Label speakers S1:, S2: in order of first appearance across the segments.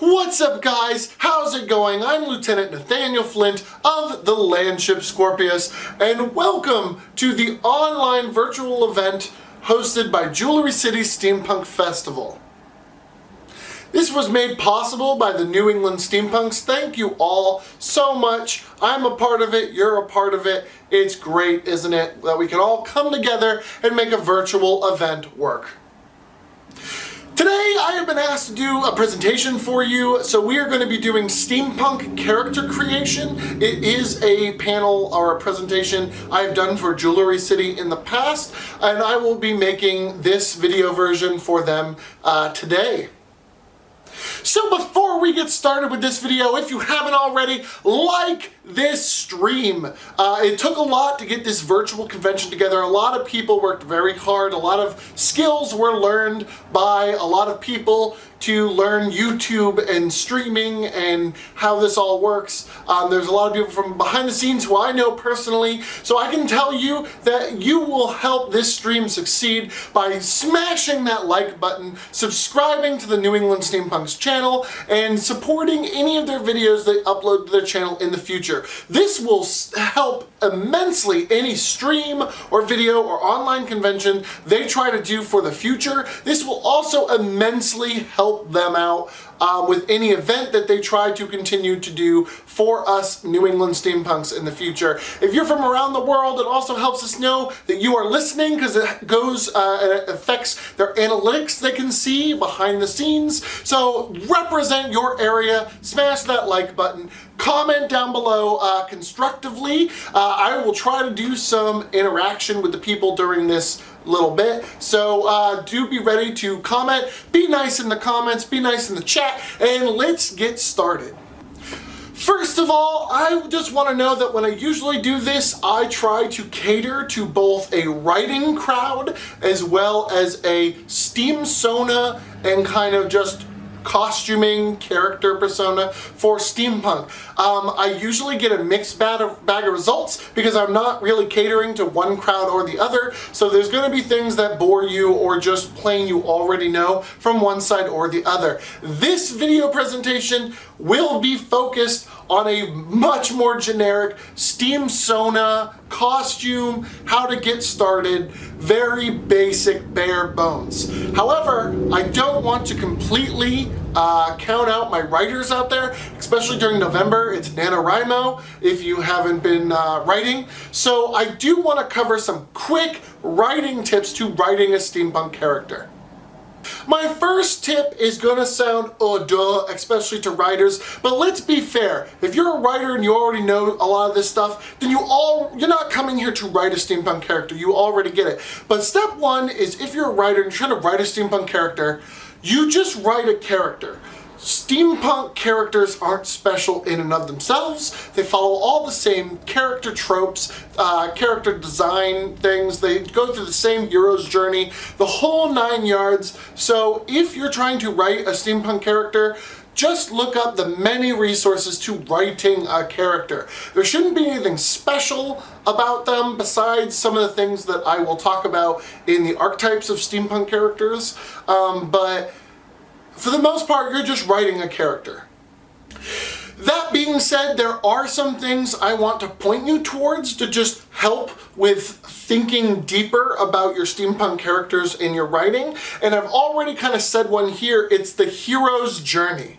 S1: What's up, guys? How's it going? I'm Lieutenant Nathaniel Flint of the Landship Scorpios, and welcome to the online virtual event hosted by Jewelry City Steampunk Festival. This was made possible by the New England Steampunks. Thank you all so much. I'm a part of it, you're a part of it. It's great, isn't it, that we can all come together and make a virtual event work. Today I have been asked to do a presentation for you, so we are going to be doing steampunk character creation. It is a panel or a presentation I've done for Jewelry City in the past, and I will be making this video version for them today. So before we get started with this video, if you haven't already, like this stream. It took a lot to get this virtual convention together. A lot of people worked very hard. A lot of skills were learned by a lot of people to learn YouTube and streaming and how this all works. There's a lot of people from behind the scenes who I know personally, so I can tell you that you will help this stream succeed by smashing that like button, subscribing to the New England Steampunks channel, and supporting any of their videos they upload to their channel in the future. This will help immensely any stream or video or online convention they try to do for the future. This will also immensely help them out with any event that they try to continue to do for us New England Steampunks in the future. If you're from around the world, it also helps us know that you are listening, because it goes and it affects their analytics they can see behind the scenes. So represent your area, smash that like button, comment down below constructively. I will try to do some interaction with the people during this little bit, so do be ready to comment. Be nice in the comments, be nice in the chat, and let's get started. First of all, I just want to know that when I usually do this, I try to cater to both a writing crowd as well as a steam sona and kind of just costuming character persona for steampunk. I usually get a mixed bag of results because I'm not really catering to one crowd or the other, so there's going to be things that bore you or just plain you already know from one side or the other. This video presentation will be focused on a much more generic steam sona costume, how to get started, very basic, bare bones. However, I don't want to completely count out my writers out there, especially during November. It's NaNoWriMo if you haven't been writing. So I do want to cover some quick writing tips to writing a steampunk character. My first tip is gonna sound especially to writers, but let's be fair. If you're a writer and you already know a lot of this stuff, then you're not coming here to write a steampunk character. You already get it. But step one is, if you're a writer and you're trying to write a steampunk character, you just write a character. Steampunk characters aren't special in and of themselves. They follow all the same character tropes, character design things. They go through the same hero's journey, the whole 9 yards. So if you're trying to write a steampunk character, just look up the many resources to writing a character. There shouldn't be anything special about them besides some of the things that I will talk about in the archetypes of steampunk characters, but for the most part, you're just writing a character. That being said, there are some things I want to point you towards to just help with thinking deeper about your steampunk characters in your writing. And I've already kind of said one here. It's the hero's journey.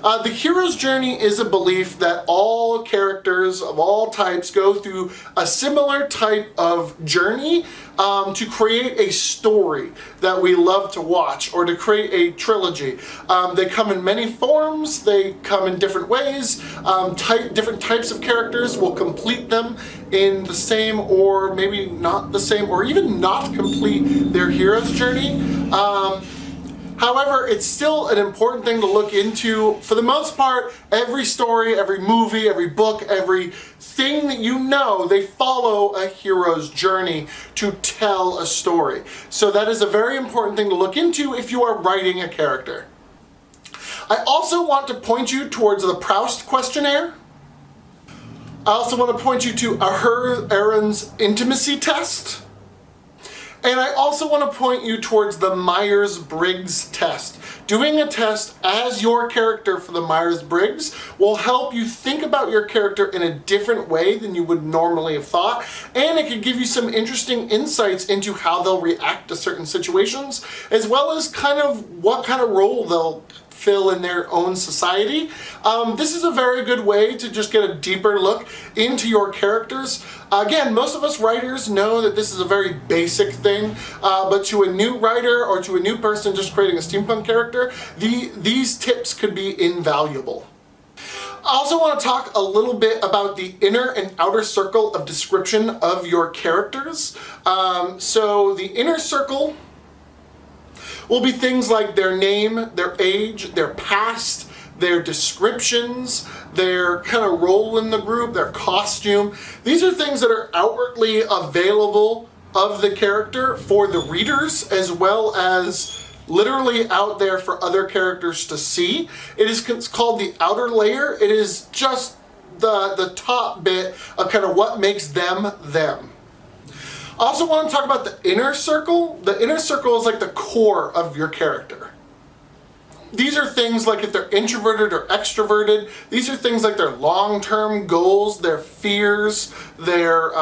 S1: The hero's journey is a belief that all characters of all types go through a similar type of journey to create a story that we love to watch, or to create a trilogy. They come in many forms, they come in different ways. Different types of characters will complete them in the same, or maybe not the same, or even not complete their hero's journey. However, it's still an important thing to look into. For the most part, every story, every movie, every book, every thing that you know, they follow a hero's journey to tell a story. So that is a very important thing to look into if you are writing a character. I also want to point you towards the Proust questionnaire. I also want to point you to Aaron's intimacy test. And I also want to point you towards the Myers-Briggs test. Doing a test as your character for the Myers-Briggs will help you think about your character in a different way than you would normally have thought, and it could give you some interesting insights into how they'll react to certain situations, as well as kind of what kind of role they'll fill in their own society. This is a very good way to just get a deeper look into your characters. Again, most of us writers know that this is a very basic thing, but to a new writer or to a new person just creating a steampunk character, these tips could be invaluable. I also want to talk a little bit about the inner and outer circle of description of your characters. So the inner circle will be things like their name, their age, their past, their descriptions, their kind of role in the group, their costume. These are things that are outwardly available of the character for the readers, as well as literally out there for other characters to see. It's called the outer layer. It is just the top bit of kind of what makes them them. I also want to talk about the inner circle. The inner circle is like the core of your character. These are things like if they're introverted or extroverted. These are things like their long-term goals, their fears, their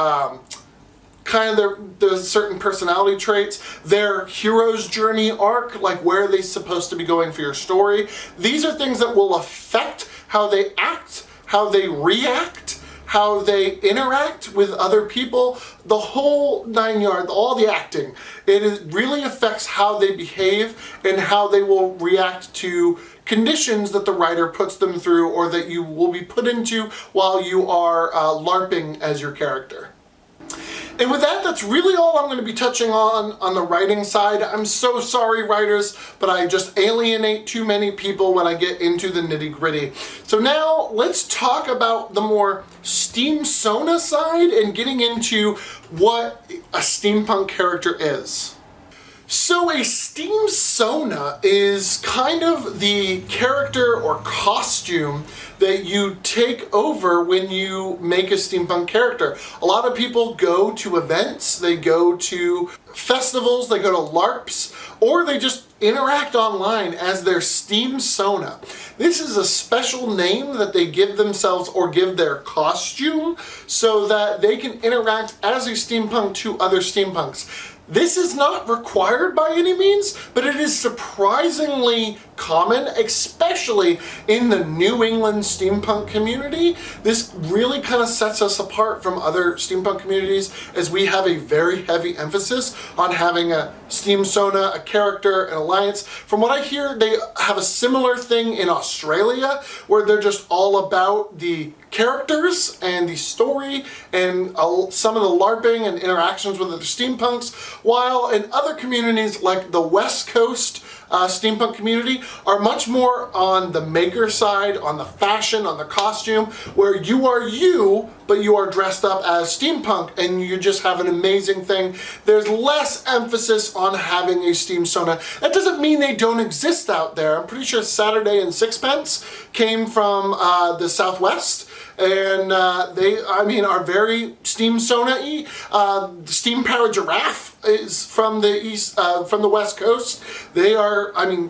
S1: their certain personality traits, their hero's journey arc, like where are they supposed to be going for your story. These are things that will affect how they act, how they react, how they interact with other people, the whole 9 yards, all the acting. It really affects how they behave and how they will react to conditions that the writer puts them through or that you will be put into while you are LARPing as your character. And with that, that's really all I'm going to be touching on the writing side. I'm so sorry, writers, but I just alienate too many people when I get into the nitty-gritty. So now let's talk about the more Steam Sona side and getting into what a steampunk character is. So a Steam Sona is kind of the character or costume that you take over when you make a steampunk character. A lot of people go to events, they go to festivals, they go to LARPs, or they just interact online as their Steam Sona. This is a special name that they give themselves or give their costume so that they can interact as a steampunk to other steampunks. This is not required by any means, but it is surprisingly common, especially in the New England steampunk community. This really kind of sets us apart from other steampunk communities as we have a very heavy emphasis on having a Steam Sona, a character, an alliance. From what I hear, they have a similar thing in Australia where they're just all about the characters and the story and some of the LARPing and interactions with other steampunks, while in other communities like the West Coast steampunk community are much more on the maker side, on the fashion, on the costume, where you are you, but you are dressed up as steampunk and you just have an amazing thing. There's less emphasis on having a Steam Sona. That doesn't mean they don't exist out there. I'm pretty sure Saturday and Sixpence came from the Southwest, and they, are very Steam Sona-y. Steam Power Giraffe is from the east, from the West Coast. They are,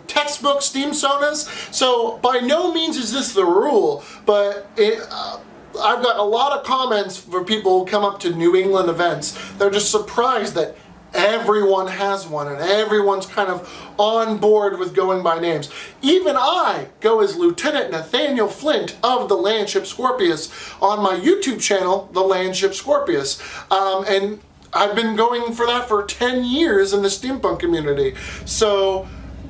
S1: textbook Steam Sonas. So by no means is this the rule, but I've got a lot of comments for people who come up to New England events. They're just surprised that everyone has one and everyone's kind of on board with going by names. Even I go as Lieutenant Nathaniel Flint of the Landship Scorpios on my YouTube channel, the Landship Scorpios. And I've been going for that for 10 years in the steampunk community. So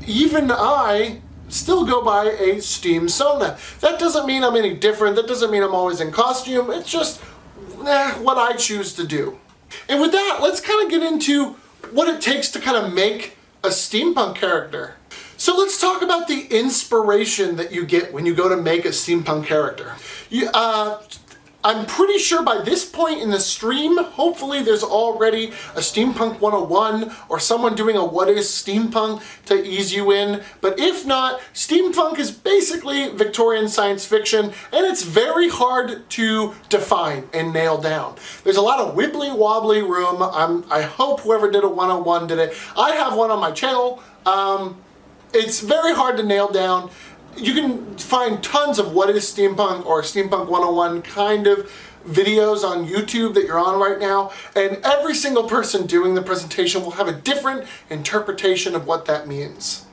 S1: even I still go by a Steam Sona. That doesn't mean I'm any different. That doesn't mean I'm always in costume. It's just what I choose to do. And with that, let's kind of get into what it takes to kind of make a steampunk character. So let's talk about the inspiration that you get when you go to make a steampunk character. I'm pretty sure by this point in the stream, hopefully there's already a Steampunk 101 or someone doing a what is steampunk to ease you in. But if not, steampunk is basically Victorian science fiction, and it's very hard to define and nail down. There's a lot of wibbly wobbly room. I hope whoever did a 101 did it. I have one on my channel. It's very hard to nail down. You can find tons of what is steampunk or steampunk 101 kind of videos on YouTube that you're on right now, and every single person doing the presentation will have a different interpretation of what that means.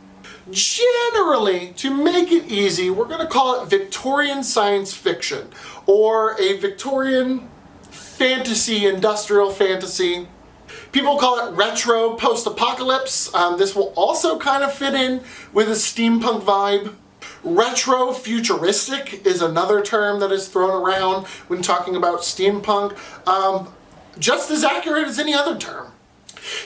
S1: Generally, to make it easy, we're going to call it Victorian science fiction or a Victorian fantasy, industrial fantasy. People call it retro post-apocalypse. This will also kind of fit in with a steampunk vibe. Retro futuristic is another term that is thrown around when talking about steampunk, just as accurate as any other term.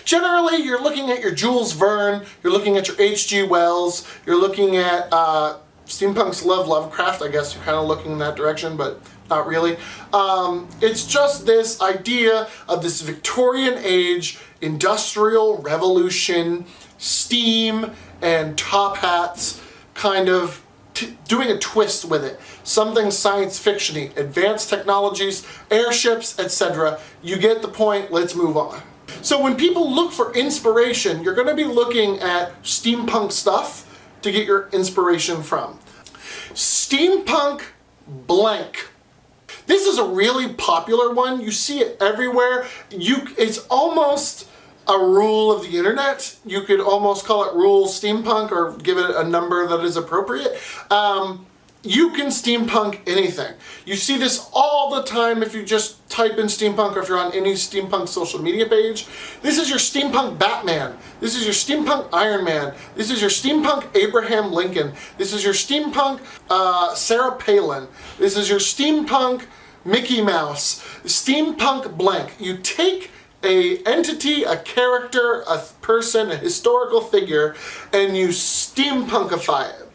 S1: Generally, you're looking at your Jules Verne, you're looking at your H.G. Wells, you're looking at steampunks love Lovecraft. I guess you're kind of looking in that direction, but not really. It's just this idea of this Victorian age, industrial revolution, steam and top hats, kind of doing a twist with it. Something science fiction-y, advanced technologies, airships, etc. You get the point, let's move on. So when people look for inspiration, you're going to be looking at steampunk stuff to get your inspiration from. Steampunk blank. This is a really popular one. You see it everywhere. It's almost a rule of the internet. You could almost call it rule steampunk or give it a number that is appropriate. You can steampunk anything. You see this all the time if you just type in steampunk or if you're on any steampunk social media page. This is your steampunk Batman. This is your steampunk Iron Man. This is your steampunk Abraham Lincoln. This is your steampunk Sarah Palin. This is your steampunk Mickey Mouse. Steampunk blank. You take a entity, a character, a person, a historical figure, and you steampunkify it.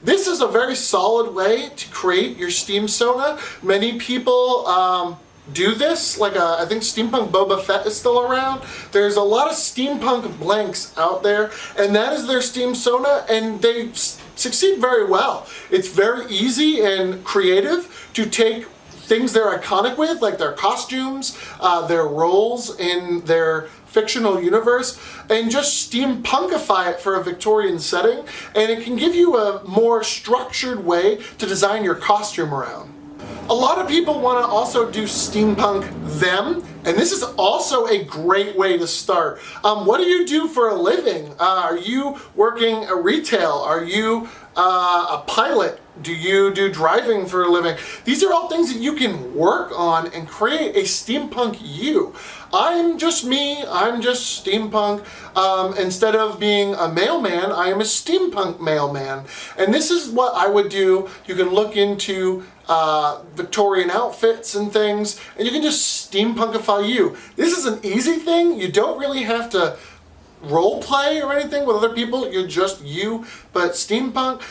S1: This is a very solid way to create your steam sona. Many people do this, like I think Steampunk Boba Fett is still around. There's a lot of steampunk blanks out there, and that is their steam sona, and they succeed very well. It's very easy and creative to take things they're iconic with, like their costumes, their roles in their fictional universe, and just steampunkify it for a Victorian setting, and it can give you a more structured way to design your costume around. A lot of people want to also do steampunk them, and this is also a great way to start. What do you do for a living? Are you working retail? Are you a pilot? Do you do driving for a living? These are all things that you can work on and create a steampunk you. I'm just me, I'm just steampunk. Instead of being a mailman, I am a steampunk mailman. And this is what I would do. You can look into Victorian outfits and things, and you can just steampunkify you. This is an easy thing. You don't really have to role play or anything with other people. You're just you. But steampunk,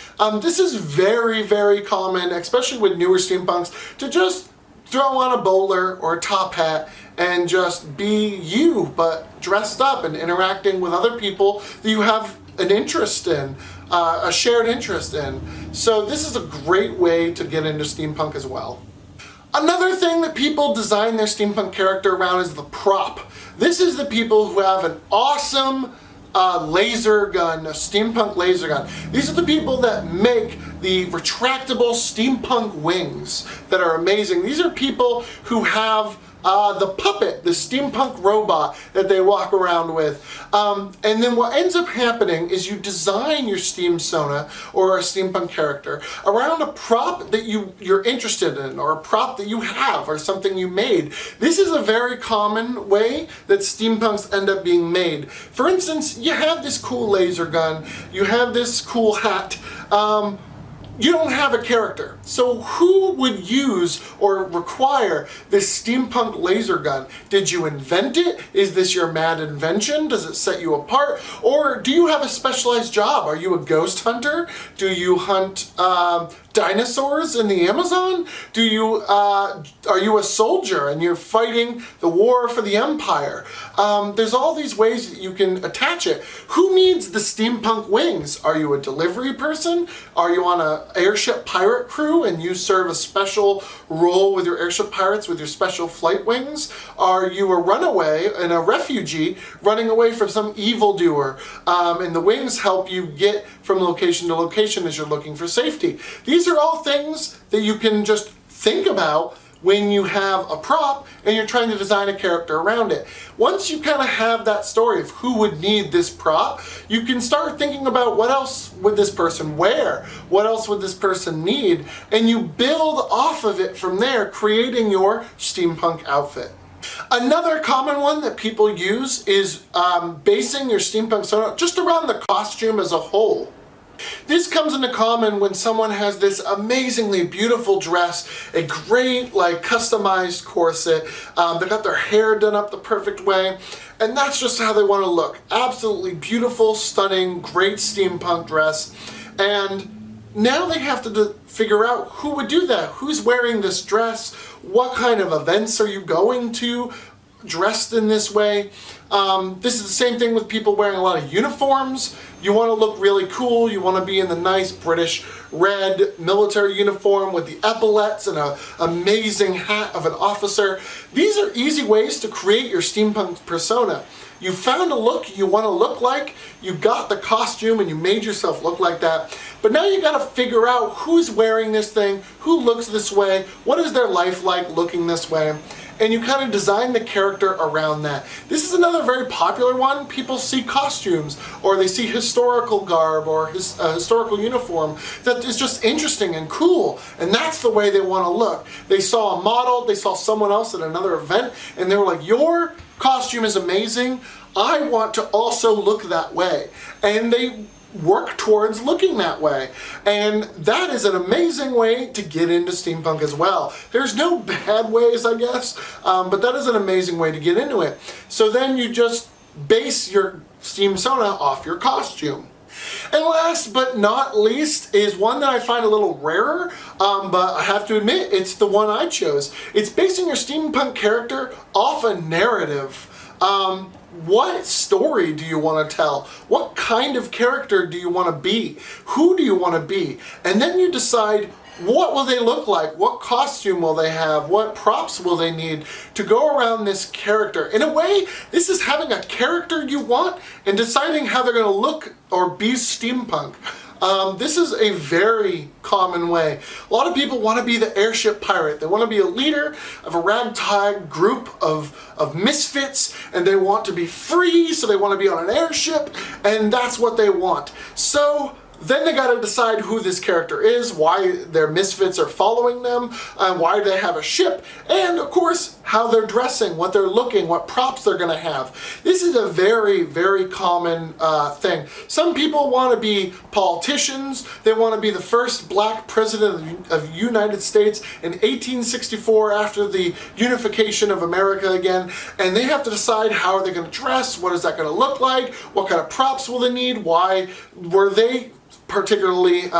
S1: this is very, very common, especially with newer steampunks, to just throw on a bowler or a top hat and just be you, but dressed up and interacting with other people that you have an interest in, a shared interest in. So this is a great way to get into steampunk as well. Another thing that people design their steampunk character around is the prop. This is the people who have an awesome laser gun, a steampunk laser gun. These are the people that make the retractable steampunk wings that are amazing. These are people who have the puppet, the steampunk robot that they walk around with. And then what ends up happening is you design your steam sona or a steampunk character around a prop that you're interested in, or a prop that you have, or something you made. This is a very common way that steampunks end up being made. For instance, you have this cool laser gun, you have this cool hat, you don't have a character. So who would use or require this steampunk laser gun? Did you invent it? Is this your mad invention? Does it set you apart? Or do you have a specialized job? Are you a ghost hunter? Do you hunt dinosaurs in the Amazon? Are you a soldier and you're fighting the war for the Empire? There's all these ways that you can attach it. Who needs the steampunk wings? Are you a delivery person? Are you on an airship pirate crew and you serve a special role with your airship pirates with your special flight wings? Are you a runaway and a refugee running away from some evildoer? And the wings help you get from location to location as you're looking for safety. These are all things that you can just think about when you have a prop and you're trying to design a character around it. Once you kind of have that story of who would need this prop, you can start thinking about what else would this person wear? What else would this person need? And you build off of it from there, creating your steampunk outfit. Another common one that people use is basing your steampunk persona just around the costume as a whole. This comes into common when someone has this amazingly beautiful dress, a great customized corset, they got their hair done up the perfect way, and that's just how they want to look. Absolutely beautiful, stunning, great steampunk dress, and now they have to figure out who would do that. Who's wearing this dress? What kind of events are you going to dressed in this way? This is the same thing with people wearing a lot of uniforms. You want to look really cool. You want to be in the nice British red military uniform with the epaulets and an amazing hat of an officer. These are easy ways to create your steampunk persona. You found a look you want to look like, you got the costume and you made yourself look like that, but now you got to figure out who's wearing this thing, who looks this way, what is their life like looking this way, and you kind of design the character around that. This is another very popular one. People see costumes or they see historical garb or historical uniform that is just interesting and cool, and that's the way they want to look. They saw a model, they saw someone else at another event, and they were like, your costume is amazing, I want to also look that way. And they work towards looking that way. And that is an amazing way to get into steampunk as well. There's no bad ways, I guess, but that is an amazing way to get into it. So then you just base your steam persona off your costume. And last but not least is one that I find a little rarer, but I have to admit it's the one I chose. It's basing your steampunk character off a narrative. What story do you want to tell? What kind of character do you want to be? Who do you want to be? And then you decide, what will they look like? What costume will they have? What props will they need to go around this character? In a way, this is having a character you want and deciding how they're going to look or be steampunk. This is a very common way. A lot of people want to be the airship pirate. They want to be a leader of a ragtag group of misfits, and they want to be free, so they want to be on an airship, and that's what they want. So then they got to decide who this character is, why their misfits are following them, why they have a ship, and of course how they're dressing, what they're looking, what props they're going to have. This is a very, very common thing. Some people want to be politicians. They want to be the first black president of the United States in 1864 after the unification of America again, and they have to decide how are they going to dress, what is that going to look like, what kind of props will they need, why were they particularly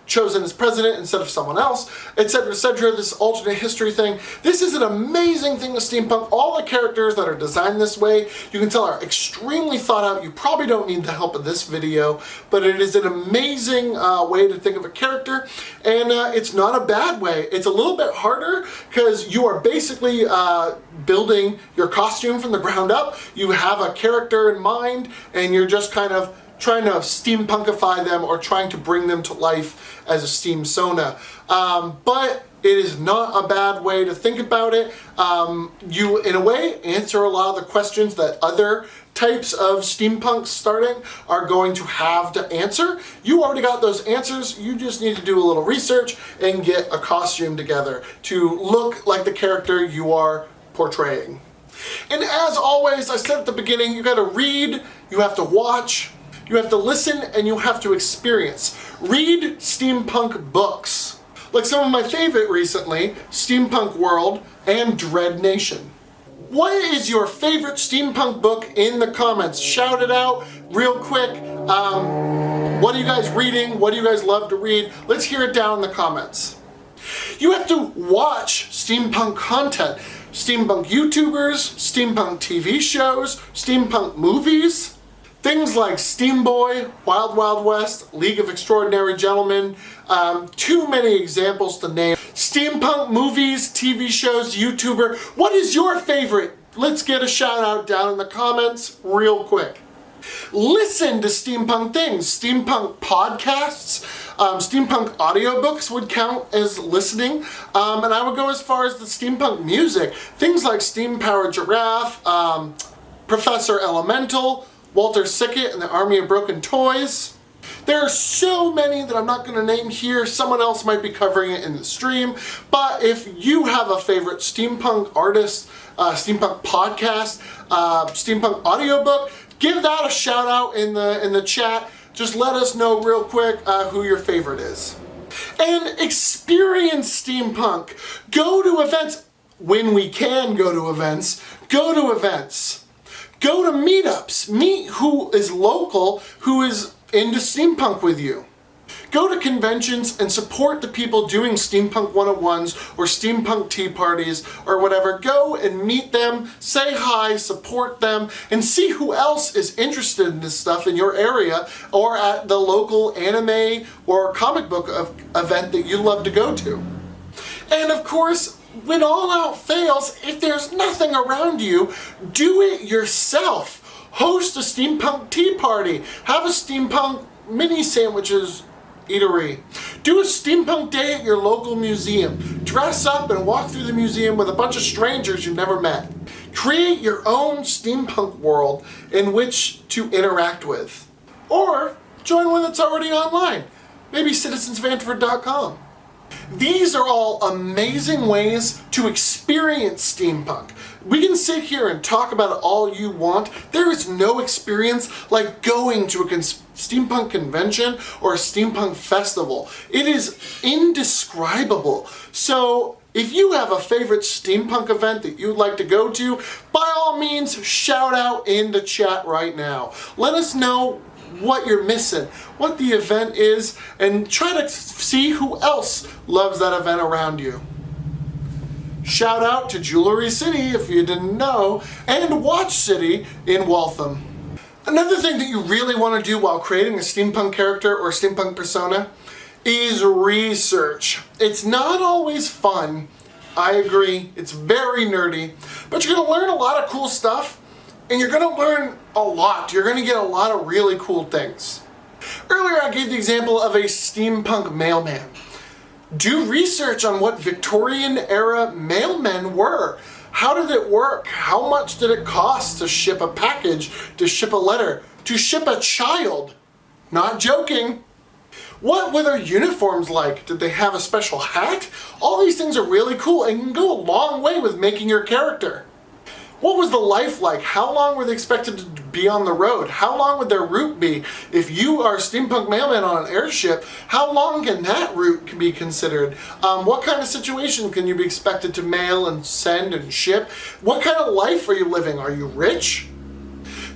S1: chosen as president instead of someone else, etc., etc., this alternate history thing. This is an amazing thing with steampunk. All the characters that are designed this way, you can tell are extremely thought out. You probably don't need the help of this video, but it is an amazing way to think of a character, and it's not a bad way. It's a little bit harder because you are basically building your costume from the ground up. You have a character in mind, and you're just kind of trying to steampunkify them or trying to bring them to life as a steam persona. But it is not a bad way to think about it. You, in a way, answer a lot of the questions that other types of steampunks starting are going to have to answer. You already got those answers. You just need to do a little research and get a costume together to look like the character you are portraying. And as always, I said at the beginning, you gotta read, you have to watch, you have to listen, and you have to experience. Read steampunk books. Like some of my favorite recently, Steampunk World and Dread Nation. What is your favorite steampunk book in the comments? Shout it out real quick. What are you guys reading? What do you guys love to read? Let's hear it down in the comments. You have to watch steampunk content. Steampunk YouTubers, steampunk TV shows, steampunk movies. Things like Steam Boy, Wild Wild West, League of Extraordinary Gentlemen, too many examples to name. Steampunk movies, TV shows, YouTuber. What is your favorite? Let's get a shout out down in the comments real quick. Listen to steampunk things, steampunk podcasts, steampunk audiobooks would count as listening, and I would go as far as the steampunk music. Things like Steam Powered Giraffe, Professor Elemental, Walter Sickett and the Army of Broken Toys. There are so many that I'm not going to name here. Someone else might be covering it in the stream. But if you have a favorite steampunk artist, steampunk podcast, steampunk audiobook, give that a shout out in the chat. Just let us know real quick who your favorite is. And experience steampunk. Go to events when we can go to events. Go to events. Go to meetups. Meet who is local, who is into steampunk with you. Go to conventions and support the people doing Steampunk 101s or Steampunk tea parties or whatever. Go and meet them, say hi, support them, and see who else is interested in this stuff in your area or at the local anime or comic book event that you love to go to. And of course, when all out fails, if there's nothing around you, do it yourself. Host a steampunk tea party. Have a steampunk mini sandwiches eatery. Do a steampunk day at your local museum. Dress up and walk through the museum with a bunch of strangers you've never met. Create your own steampunk world in which to interact with. Or join one that's already online. Maybe citizensvanford.com. These are all amazing ways to experience steampunk. We can sit here and talk about it all you want. There is no experience like going to a steampunk convention or a steampunk festival. It is indescribable. So if you have a favorite steampunk event that you'd like to go to, by all means, shout out in the chat right now. Let us know what you're missing, what the event is, and try to see who else loves that event around you. Shout out to Jewelry City, if you didn't know, and Watch City in Waltham. Another thing that you really want to do while creating a steampunk character or steampunk persona is research. It's not always fun, I agree, it's very nerdy, but you're going to learn a lot of cool stuff. And you're going to learn a lot. You're going to get a lot of really cool things. Earlier I gave the example of a steampunk mailman. Do research on what Victorian era mailmen were. How did it work? How much did it cost to ship a package, to ship a letter, to ship a child? Not joking. What were their uniforms like? Did they have a special hat? All these things are really cool and can go a long way with making your character. What was the life like? How long were they expected to be on the road? How long would their route be? If you are a steampunk mailman on an airship, how long can that route be considered? What kind of situation can you be expected to mail and send and ship? What kind of life are you living? Are you rich?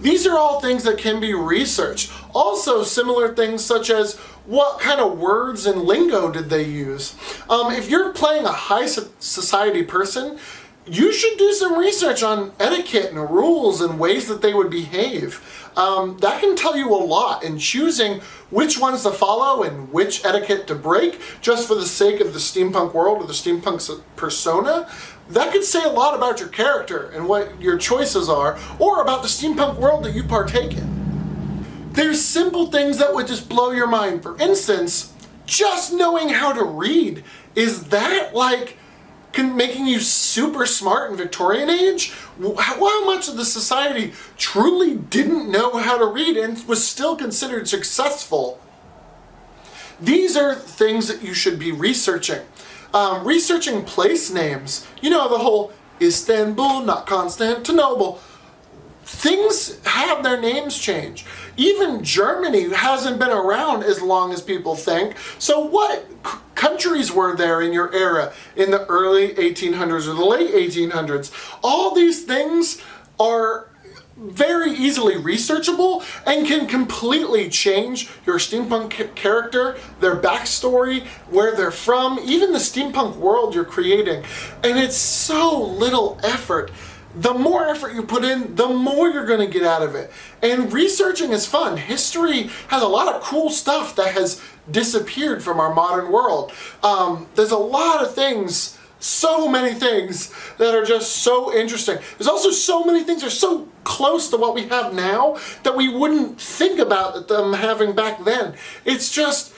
S1: These are all things that can be researched. Also, similar things such as what kind of words and lingo did they use? If you're playing a high society person, you should do some research on etiquette and rules and ways that they would behave. That can tell you a lot in choosing which ones to follow and which etiquette to break just for the sake of the steampunk world or the steampunk persona. That could say a lot about your character and what your choices are, or about the steampunk world that you partake in. There's simple things that would just blow your mind. For instance, just knowing how to read. Is that like making you super smart in Victorian age? How much of the society truly didn't know how to read and was still considered successful? These are things that you should be researching. Researching place names. You know, the whole Istanbul, not Constantinople. things have their names change. Even Germany hasn't been around as long as people think. So what countries were there in your era in the early 1800s or the late 1800s? All these things are very easily researchable and can completely change your steampunk character, their backstory, where they're from, even the steampunk world you're creating. And it's so little effort. The more effort you put in, the more you're going to get out of it. And researching is fun. History has a lot of cool stuff that has disappeared from our modern world. There's a lot of things, so many things that are just so interesting. There's also so many things that are so close to what we have now that we wouldn't think about them having back then. It's just,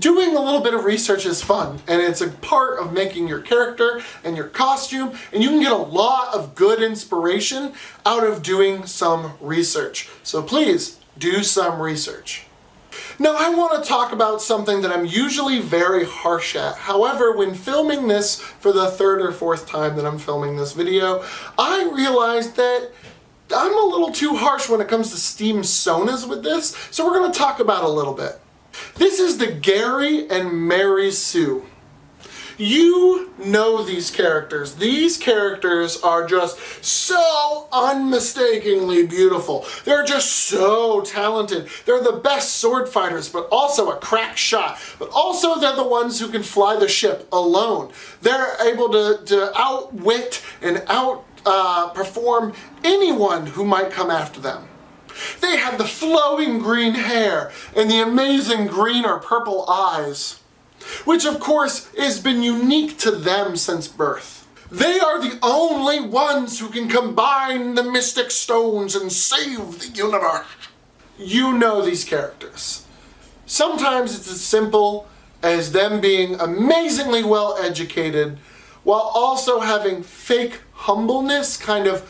S1: doing a little bit of research is fun, and it's a part of making your character and your costume, and you can get a lot of good inspiration out of doing some research. So please, do some research. Now, I want to talk about something that I'm usually very harsh at. However, when filming this for the third or fourth time that I'm filming this video, I realized that I'm a little too harsh when it comes to Steam Sonas with this, so we're going to talk about it a little bit. This is the Gary and Mary Sue. You know these characters. These characters are just so unmistakably beautiful. They're just so talented. They're the best sword fighters, but also a crack shot. But also they're the ones who can fly the ship alone. They're able to outwit and outperform anyone who might come after them. They have the flowing green hair and the amazing green or purple eyes, which of course has been unique to them since birth. They are the only ones who can combine the mystic stones and save the universe. You know these characters. Sometimes it's as simple as them being amazingly well educated while also having fake humbleness kind of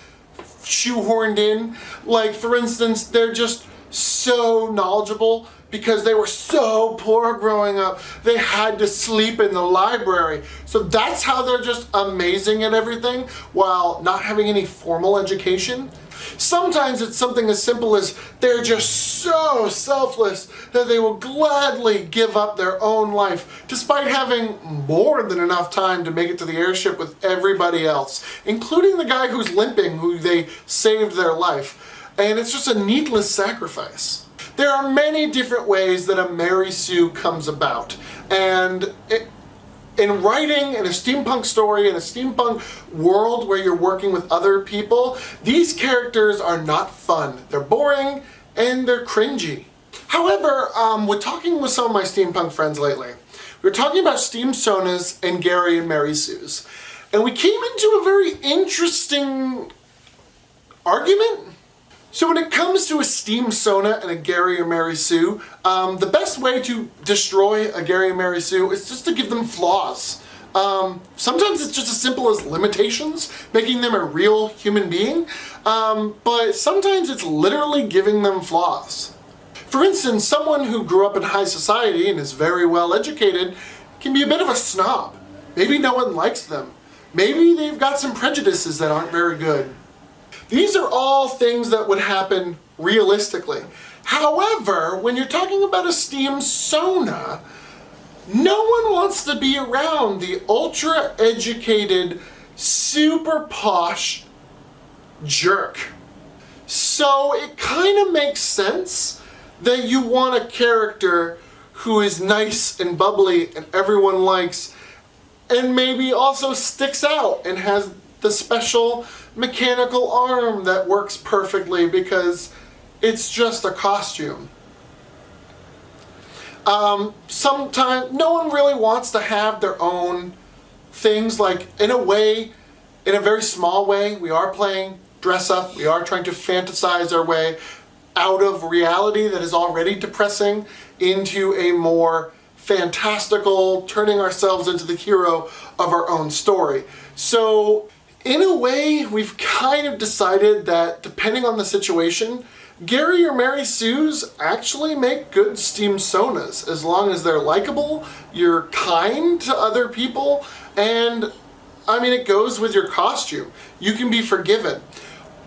S1: shoehorned in. Like, for instance, they're just so knowledgeable because they were so poor growing up. They had to sleep in the library. So that's how they're just amazing at everything while not having any formal education. Sometimes it's something as simple as they're just so selfless that they will gladly give up their own life despite having more than enough time to make it to the airship with everybody else, including the guy who's limping, who they saved their life. And it's just a needless sacrifice. There are many different ways that a Mary Sue comes about, and in writing in a steampunk story, in a steampunk world where you're working with other people, these characters are not fun. They're boring and they're cringy. However, with talking with some of my steampunk friends lately, we were talking about Steam Sonas and Gary and Mary Sues, and we came into a very interesting argument. So when it comes to a Steam Sona and a Gary or Mary Sue, the best way to destroy a Gary or Mary Sue is just to give them flaws. Sometimes it's just as simple as limitations, making them a real human being, but sometimes it's literally giving them flaws. For instance, someone who grew up in high society and is very well educated can be a bit of a snob. Maybe no one likes them. Maybe they've got some prejudices that aren't very good. These are all things that would happen realistically. However, when you're talking about a Steam Sona, no one wants to be around the ultra-educated, super posh jerk. So it kind of makes sense that you want a character who is nice and bubbly and everyone likes, and maybe also sticks out and has the special mechanical arm that works perfectly because it's just a costume. Sometimes no one really wants to have their own things. Like, in a way, in a very small way, we are playing dress up. We are trying to fantasize our way out of reality that is already depressing into a more fantastical, turning ourselves into the hero of our own story. So in a way, we've kind of decided that depending on the situation, Gary or Mary Sues actually make good Steam Sonas as long as they're likable, you're kind to other people, and I mean, it goes with your costume. You can be forgiven.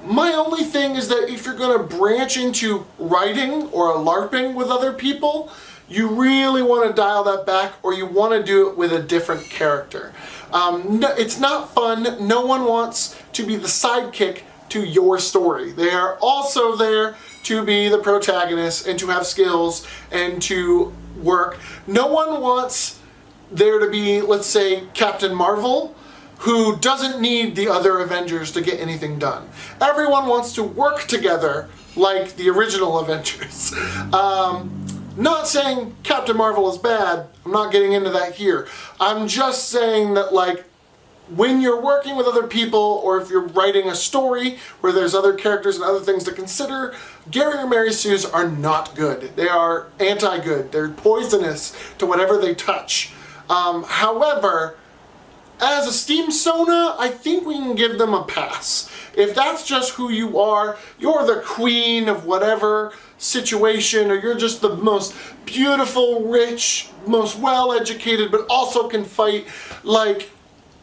S1: My only thing is that if you're going to branch into writing or LARPing with other people, you really want to dial that back, or you want to do it with a different character. No, it's not fun. No one wants to be the sidekick to your story. They are also there to be the protagonist and to have skills and to work. No one wants there to be, let's say, Captain Marvel, who doesn't need the other Avengers to get anything done. Everyone wants to work together like the original Avengers. Not saying Captain Marvel is bad. I'm not getting into that here. I'm just saying that, like, when you're working with other people, or if you're writing a story where there's other characters and other things to consider, Gary or Mary Sues are not good. They are anti-good. They're poisonous to whatever they touch. However, as a Steam Sona, I think we can give them a pass. If that's just who you are, you're the queen of whatever situation, or you're just the most beautiful, rich, most well-educated, but also can fight, like,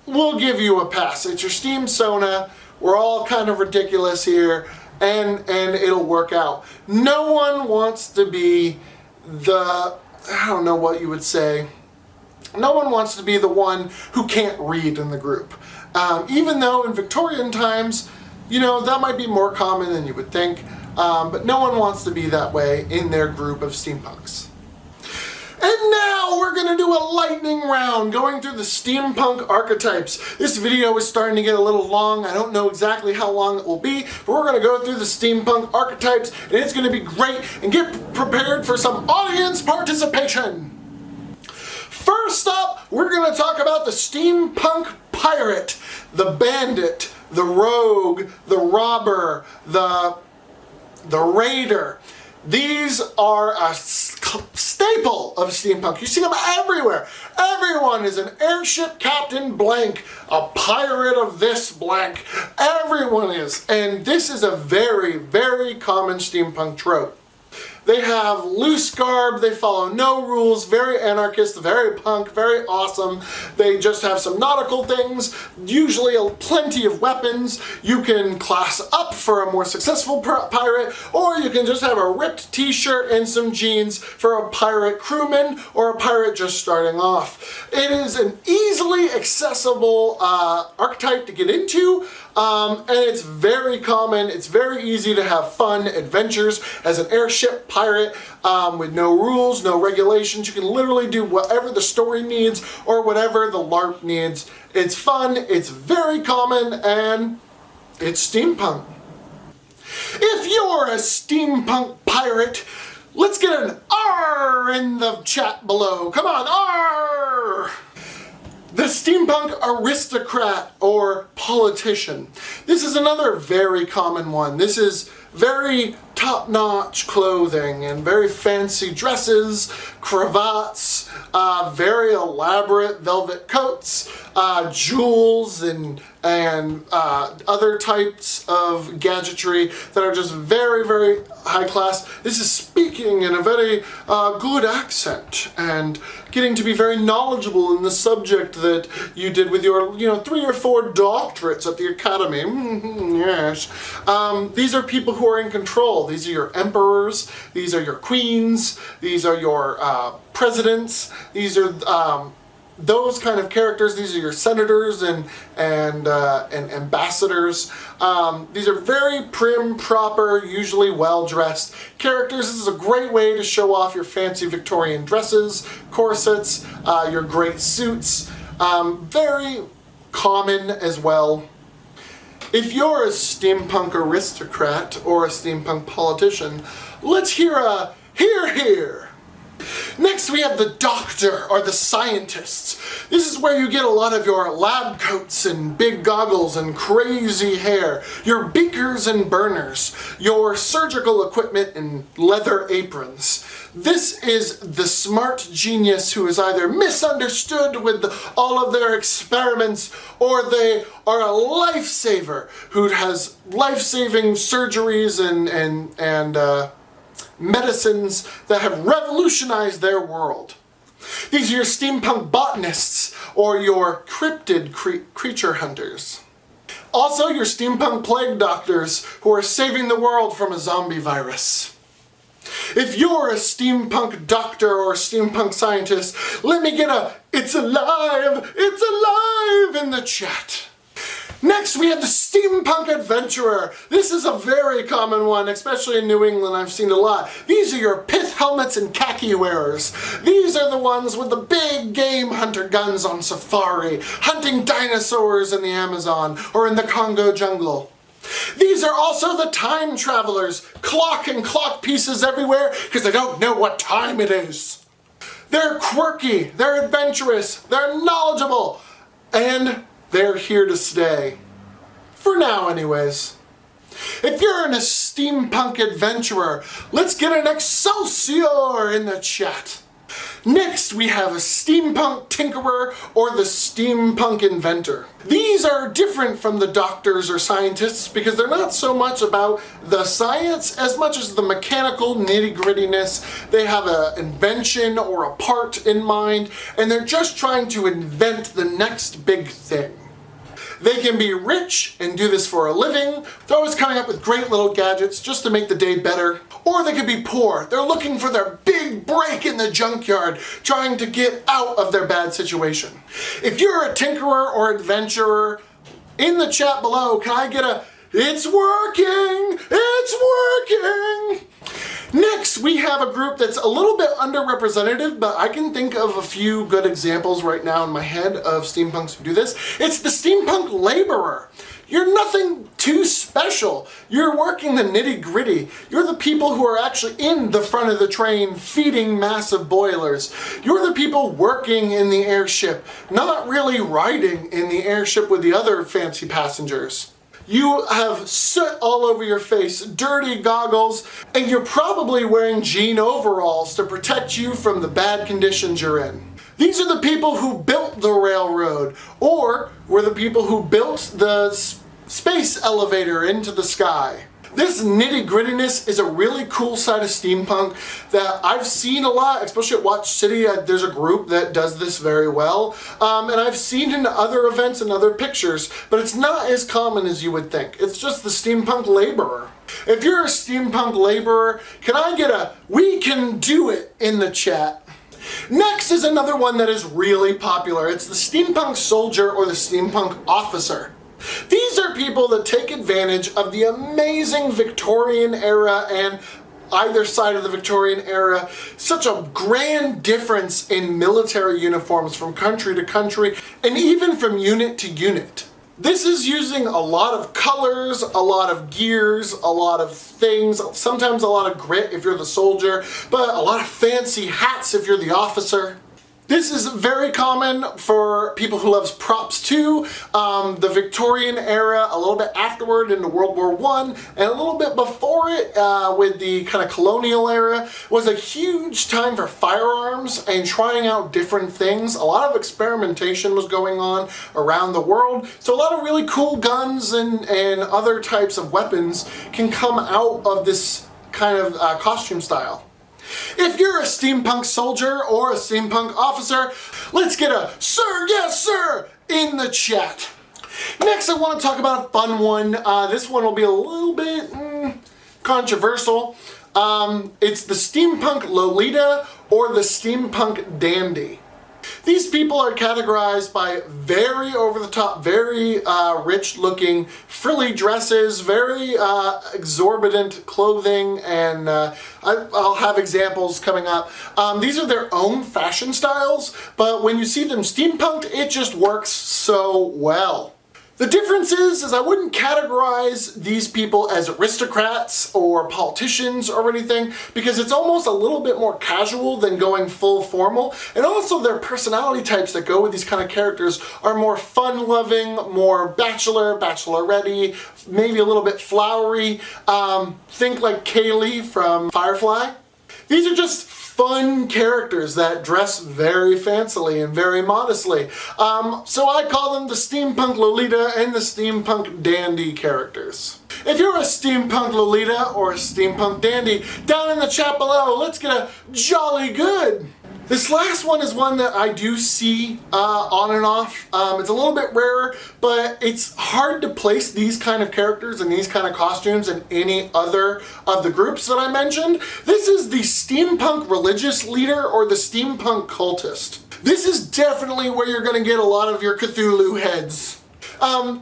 S1: we'll give you a pass. It's your Steam Sona. We're all kind of ridiculous here, and it'll work out. No one wants to be the, I don't know what you would say, no one wants to be the one who can't read in the group. Even though in Victorian times, you know, that might be more common than you would think, but no one wants to be that way in their group of steampunks. And now we're going to do a lightning round going through the steampunk archetypes. This video is starting to get a little long. I don't know exactly how long it will be, but we're going to go through the steampunk archetypes, and it's going to be great. And get prepared for some audience participation. First up, we're going to talk about the steampunk pirate, the bandit, the rogue, the robber, the raider. These are a staple of steampunk. You see them everywhere. Everyone is an airship captain blank, a pirate of this blank. Everyone is. And this is a very, very common steampunk trope. They have loose garb, they follow no rules, very anarchist, very punk, very awesome. They just have some nautical things, usually plenty of weapons. You can class up for a more successful pirate, or you can just have a ripped t-shirt and some jeans for a pirate crewman or a pirate just starting off. It is an easily accessible archetype to get into. And it's very common. It's very easy to have fun adventures as an airship pirate with no rules, no regulations. You can literally do whatever the story needs or whatever the LARP needs. It's fun, it's very common, and it's steampunk. If you're a steampunk pirate, let's get an R in the chat below. Come on, R! The steampunk aristocrat or politician. This is another very common one. This is very top-notch clothing and very fancy dresses, cravats, very elaborate velvet coats, jewels and other types of gadgetry that are just very, very high class. This is speaking in a very good accent and getting to be very knowledgeable in the subject that you did with your, 3 or 4 doctorates at the academy. Yes. These are people who are in control. These are your emperors. These are your queens. These are your presidents. These are those kind of characters. These are your senators and ambassadors. These are very prim, proper, usually well-dressed characters. This is a great way to show off your fancy Victorian dresses, corsets, your great suits. Very common as well. If you're a steampunk aristocrat or a steampunk politician, let's hear a hear, hear. Next we have the doctor or the scientists. This is where you get a lot of your lab coats and big goggles and crazy hair, your beakers and burners, your surgical equipment and leather aprons. This is the smart genius who is either misunderstood with all of their experiments, or they are a lifesaver who has life-saving surgeries and medicines that have revolutionized their world. These are your steampunk botanists or your cryptid creature hunters. Also, your steampunk plague doctors who are saving the world from a zombie virus. If you're a steampunk doctor or a steampunk scientist, let me get a "It's alive! It's alive!" in the chat. Next, we have the steampunk adventurer. This is a very common one, especially in New England. I've seen a lot. These are your pith helmets and khaki wearers. These are the ones with the big game hunter guns on safari, hunting dinosaurs in the Amazon or in the Congo jungle. These are also the time travelers, clock and clock pieces everywhere because they don't know what time it is. They're quirky, they're adventurous, they're knowledgeable, and they're here to stay. For now, anyways. If you're a steampunk adventurer, let's get an Excelsior in the chat. Next, we have a steampunk tinkerer or the steampunk inventor. These are different from the doctors or scientists because they're not so much about the science as much as the mechanical nitty-grittiness. They have an invention or a part in mind, and they're just trying to invent the next big thing. They can be rich and do this for a living. They're always coming up with great little gadgets just to make the day better. Or they could be poor. They're looking for their big break in the junkyard, trying to get out of their bad situation. If you're a tinkerer or adventurer, in the chat below, can I get a "It's working! It's working!" Next, we have a group that's a little bit underrepresented, but I can think of a few good examples right now in my head of steampunks who do this. It's the steampunk laborer. You're nothing too special. You're working the nitty-gritty. You're the people who are actually in the front of the train feeding massive boilers. You're the people working in the airship, not really riding in the airship with the other fancy passengers. You have soot all over your face, dirty goggles, and you're probably wearing jean overalls to protect you from the bad conditions you're in. These are the people who built the railroad, or were the people who built the space elevator into the sky. This nitty-grittiness is a really cool side of steampunk that I've seen a lot, especially at Watch City. There's a group that does this very well, and I've seen in other events and other pictures, but it's not as common as you would think. It's just the steampunk laborer. If you're a steampunk laborer, can I get a "We can do it" in the chat? Next is another one that is really popular. It's the steampunk soldier or the steampunk officer. These are people that take advantage of the amazing Victorian era and either side of the Victorian era. Such a grand difference in military uniforms from country to country and even from unit to unit. This is using a lot of colors, a lot of gears, a lot of things, sometimes a lot of grit if you're the soldier, but a lot of fancy hats if you're the officer. This is very common for people who loves props too. The Victorian era, a little bit afterward into World War I, and a little bit before it with the kind of colonial era, was a huge time for firearms and trying out different things. A lot of experimentation was going on around the world. So a lot of really cool guns and other types of weapons can come out of this kind of costume style. If you're a steampunk soldier or a steampunk officer, let's get a "Sir, yes sir" in the chat. Next, I want to talk about a fun one. This one will be a little bit controversial. It's the steampunk Lolita or the steampunk dandy. These people are categorized by very over-the-top, very rich-looking, frilly dresses, very exorbitant clothing, and I'll have examples coming up. These are their own fashion styles, but when you see them steampunked, it just works so well. The difference is I wouldn't categorize these people as aristocrats or politicians or anything because it's almost a little bit more casual than going full formal. And also their personality types that go with these kind of characters are more fun-loving, more bachelorette-y, maybe a little bit flowery. Think like Kaylee from Firefly. These are just fun characters that dress very fancily and very modestly. So I call them the steampunk Lolita and the steampunk dandy characters. If you're a steampunk Lolita or a steampunk dandy, down in the chat below, let's get a "Jolly good." This last one is one that I do see on and off. It's a little bit rarer, but it's hard to place these kind of characters and these kind of costumes in any other of the groups that I mentioned. This is the steampunk religious leader or the steampunk cultist. This is definitely where you're going to get a lot of your Cthulhu heads.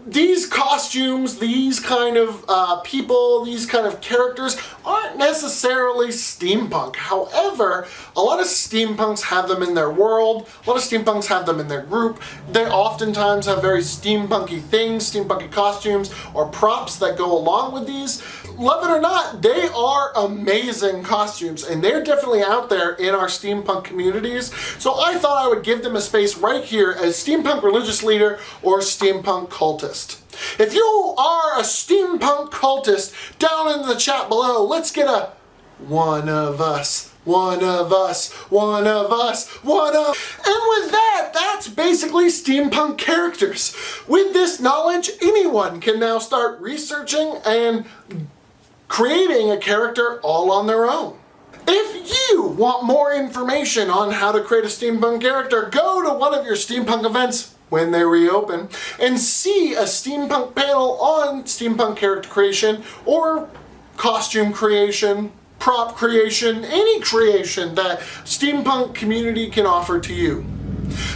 S1: These costumes, these kind of people, these kind of characters aren't necessarily steampunk. However, a lot of steampunks have them in their world, a lot of steampunks have them in their group. They oftentimes have very steampunky things, steampunky costumes, or props that go along with these. Love it or not, they are amazing costumes, and they're definitely out there in our steampunk communities. So I thought I would give them a space right here as steampunk religious leader or steampunk cultist. If you are a steampunk cultist, down in the chat below, let's get a one of us, one of us, one of us, one of... And with that, that's basically steampunk characters. With this knowledge, anyone can now start researching and creating a character all on their own. If you want more information on how to create a steampunk character, go to one of your steampunk events when they reopen and see a steampunk panel on steampunk character creation or costume creation, prop creation, any creation that steampunk community can offer to you.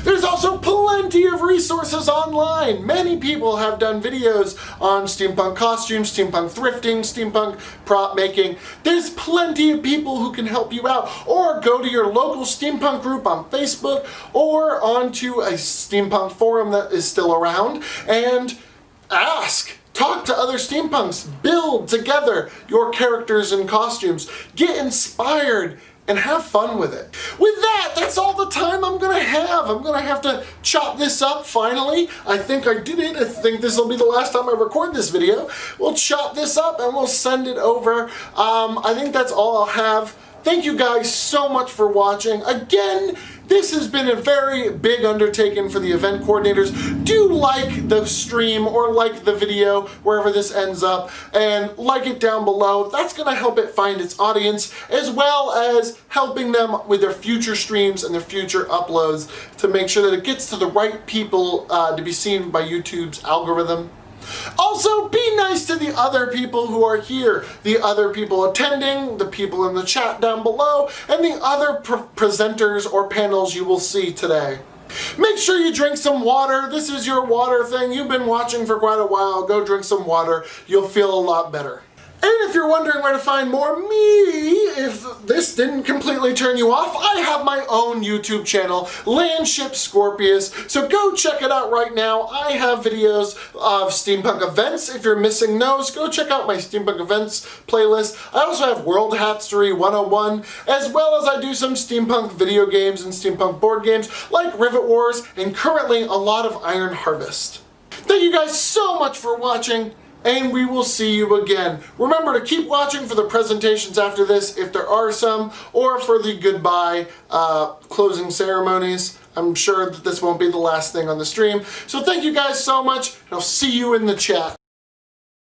S1: There's also plenty of resources online. Many people have done videos on steampunk costumes, steampunk thrifting, steampunk prop making. There's plenty of people who can help you out. Or go to your local steampunk group on Facebook or onto a steampunk forum that is still around and ask. Talk to other steampunks. Build together your characters and costumes. Get inspired and have fun with it. With that, that's all the time I'm gonna have. I'm gonna have to chop this up finally. I think I did it. I think this will be the last time I record this video. We'll chop this up and we'll send it over. I think that's all I'll have. Thank you guys so much for watching. Again, this has been a very big undertaking for the event coordinators. Do like the stream or like the video wherever this ends up and like it down below. That's going to help it find its audience as well as helping them with their future streams and their future uploads to make sure that it gets to the right people to be seen by YouTube's algorithm. Also, be nice to the other people who are here, the other people attending, the people in the chat down below, and the other presenters or panels you will see today. Make sure you drink some water. This is your water thing. You've been watching for quite a while. Go drink some water. You'll feel a lot better. And if you're wondering where to find more me, if this didn't completely turn you off, I have my own YouTube channel, Landship Scorpios, so go check it out right now. I have videos of steampunk events. If you're missing those, go check out my steampunk events playlist. I also have World Hatchery 101, as well as I do some steampunk video games and steampunk board games like Rivet Wars, and currently a lot of Iron Harvest. Thank you guys so much for watching, and we will see you again. Remember to keep watching for the presentations after this, if there are some, or for the goodbye closing ceremonies. I'm sure that this won't be the last thing on the stream. So thank you guys so much, and I'll see you in the chat.